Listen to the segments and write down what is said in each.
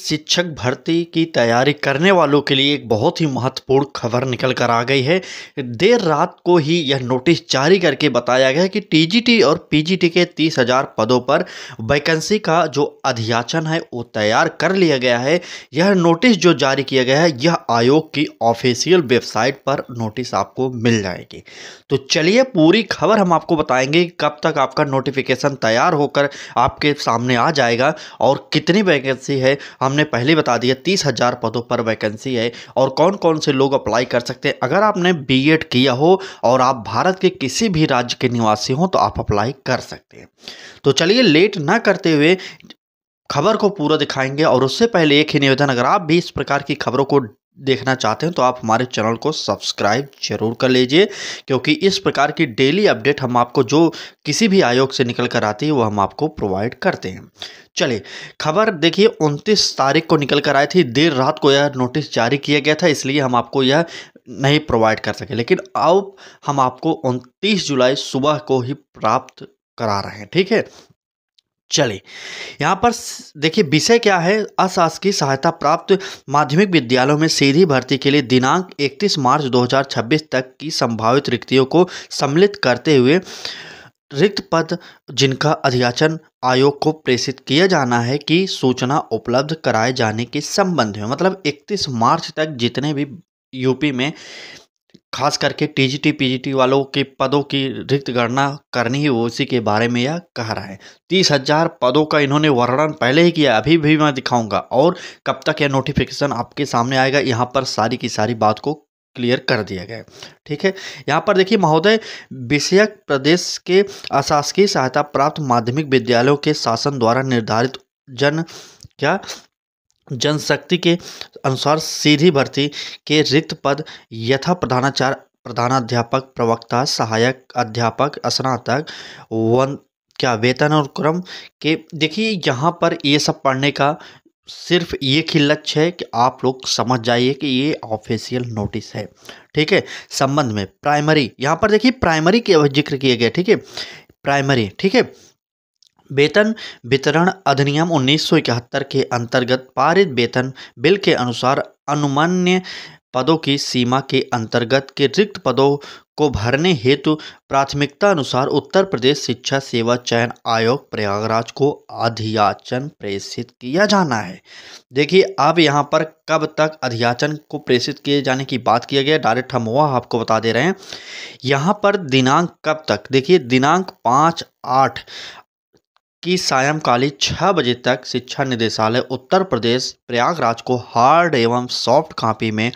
शिक्षक भर्ती की तैयारी करने वालों के लिए एक बहुत ही महत्वपूर्ण खबर निकल कर आ गई है। देर रात को ही यह नोटिस जारी करके बताया गया है कि टीजीटी और पीजीटी के 30,000 पदों पर वैकेंसी का जो अधियाचन है वो तैयार कर लिया गया है। यह नोटिस जो जारी किया गया है यह आयोग की ऑफिशियल वेबसाइट पर नोटिस आपको मिल जाएगी। तो चलिए पूरी खबर हम आपको बताएंगे कब तक आपका नोटिफिकेशन तैयार होकर आपके सामने आ जाएगा और कितनी वैकेंसी है। हमने पहले बता दिया 30,000 पदों पर वैकेंसी है और कौन कौन से लोग अप्लाई कर सकते हैं। अगर आपने बीएड किया हो और आप भारत के किसी भी राज्य के निवासी हो तो आप अप्लाई कर सकते हैं। तो चलिए लेट ना करते हुए खबर को पूरा दिखाएंगे और उससे पहले एक ही निवेदन, अगर आप भी इस प्रकार की खबरों को देखना चाहते हैं तो आप हमारे चैनल को सब्सक्राइब जरूर कर लीजिए, क्योंकि इस प्रकार की डेली अपडेट हम आपको जो किसी भी आयोग से निकल कर आती है वो हम आपको प्रोवाइड करते हैं। चलिए खबर देखिए, 29 तारीख को निकल कर आई थी। देर रात को यह नोटिस जारी किया गया था, इसलिए हम आपको यह नहीं प्रोवाइड कर सके, लेकिन अब हम आपको 29 जुलाई सुबह को ही प्राप्त करा रहे हैं। ठीक है, चलिए यहाँ पर देखिए विषय क्या है। अशासकीय सहायता प्राप्त माध्यमिक विद्यालयों में सीधी भर्ती के लिए दिनांक 31 मार्च 2026 तक की संभावित रिक्तियों को सम्मिलित करते हुए रिक्त पद जिनका अधियाचन आयोग को प्रेषित किया जाना है की सूचना उपलब्ध कराए जाने के संबंध में। मतलब 31 मार्च तक जितने भी यूपी में खास करके टीजीटी पीजीटी वालों के पदों की रिक्त गणना करनी है, उसी के बारे में यह कह रहा है। 30,000 पदों का इन्होंने वर्णन पहले ही किया, अभी भी मैं दिखाऊंगा और कब तक यह नोटिफिकेशन आपके सामने आएगा यहाँ पर सारी की सारी बात को क्लियर कर दिया गया है। ठीक है, यहाँ पर देखिए महोदय, विषयक प्रदेश के अशासकीय सहायता प्राप्त माध्यमिक विद्यालयों के शासन द्वारा निर्धारित जनशक्ति के अनुसार सीधी भर्ती के रिक्त पद यथा प्रधानाचार्य, प्रधानाध्यापक, प्रवक्ता, सहायक अध्यापक, स्नातक, वेतन और क्रम के। देखिए यहाँ पर ये सब पढ़ने का सिर्फ एक ही लक्ष्य है कि आप लोग समझ जाइए कि ये ऑफिशियल नोटिस है। ठीक है, संबंध में प्राइमरी, यहाँ पर देखिए प्राइमरी के जिक्र किया गया। ठीक है, प्राइमरी, ठीक है, वेतन वितरण अधिनियम 1971 के अंतर्गत पारित वेतन बिल के अनुसार अनुमान्य पदों की सीमा के अंतर्गत के रिक्त पदों को भरने हेतु प्राथमिकता अनुसार उत्तर प्रदेश शिक्षा सेवा चयन आयोग प्रयागराज को अधियाचन प्रेषित किया जाना है। देखिए अब यहाँ पर कब तक अधियाचन को प्रेषित किए जाने की बात किया गया, डायरेक्ट हम वह आपको बता दे रहे हैं। यहाँ पर दिनांक कब तक, देखिए दिनांक 5/8 की सायंकालीन 6 बजे तक शिक्षा निदेशालय उत्तर प्रदेश प्रयागराज को हार्ड एवं सॉफ्ट कॉपी में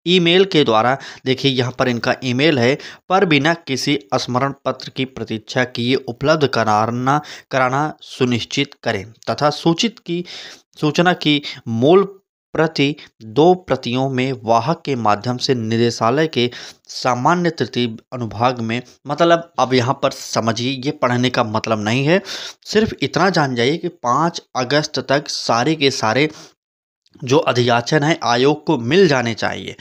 ईमेल के द्वारा, देखिए यहाँ पर इनका ईमेल है, पर बिना किसी स्मरण पत्र की प्रतीक्षा किए उपलब्ध कराना सुनिश्चित करें तथा सूचना की मूल प्रति 2 प्रतियों में वाहक के माध्यम से निदेशालय के सामान्य तृतीय अनुभाग में। मतलब अब यहाँ पर समझिए, ये पढ़ने का मतलब नहीं है, सिर्फ इतना जान जाइए कि 5 अगस्त तक सारे के सारे जो अधियाचन है आयोग को मिल जाने चाहिए।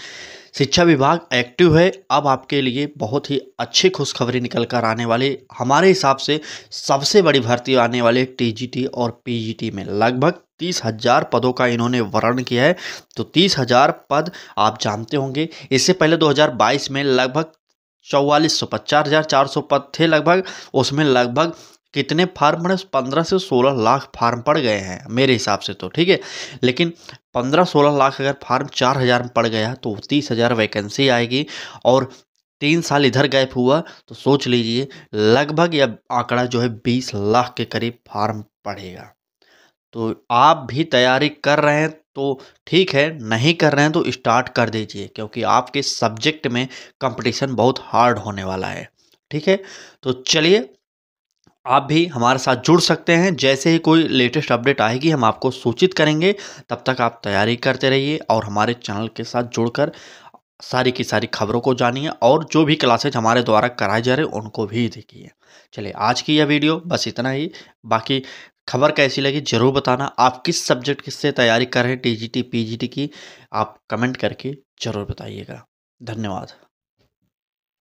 शिक्षा विभाग एक्टिव है। अब आपके लिए बहुत ही अच्छी खुशखबरी निकल कर आने वाली, हमारे हिसाब से सबसे बड़ी भर्ती आने वाली टीजीटी और पीजीटी में लगभग 30,000 पदों का इन्होंने वर्णन किया है। तो 30,000 पद आप जानते होंगे, इससे पहले 2022 में लगभग 44,400 पद थे लगभग, उसमें लगभग कितने फार्म पड़े, 15 से 16 लाख फार्म पड़ गए हैं मेरे हिसाब से तो। ठीक है, लेकिन 15-16 लाख अगर फार्म 4,000 में पड़ गया तो 30,000 वैकेंसी आएगी और 3 साल इधर गैप हुआ तो सोच लीजिए लगभग यह आंकड़ा जो है 20 लाख के करीब फार्म पड़ेगा। तो आप भी तैयारी कर रहे हैं तो ठीक है, नहीं कर रहे हैं तो स्टार्ट कर दीजिए, क्योंकि आपके सब्जेक्ट में कंपटीशन बहुत हार्ड होने वाला है। ठीक है, तो चलिए आप भी हमारे साथ जुड़ सकते हैं, जैसे ही कोई लेटेस्ट अपडेट आएगी हम आपको सूचित करेंगे। तब तक आप तैयारी करते रहिए और हमारे चैनल के साथ जुड़कर सारी की सारी खबरों को जानिए और जो भी क्लासेज हमारे द्वारा कराए जा रहे हैं उनको भी देखिए। चलिए आज की यह वीडियो बस इतना ही, बाकी खबर कैसी लगी ज़रूर बताना। आप किस सब्जेक्ट से तैयारी कर रहे हैं टीजीटी पीजीटी की, आप कमेंट करके ज़रूर बताइएगा। धन्यवाद।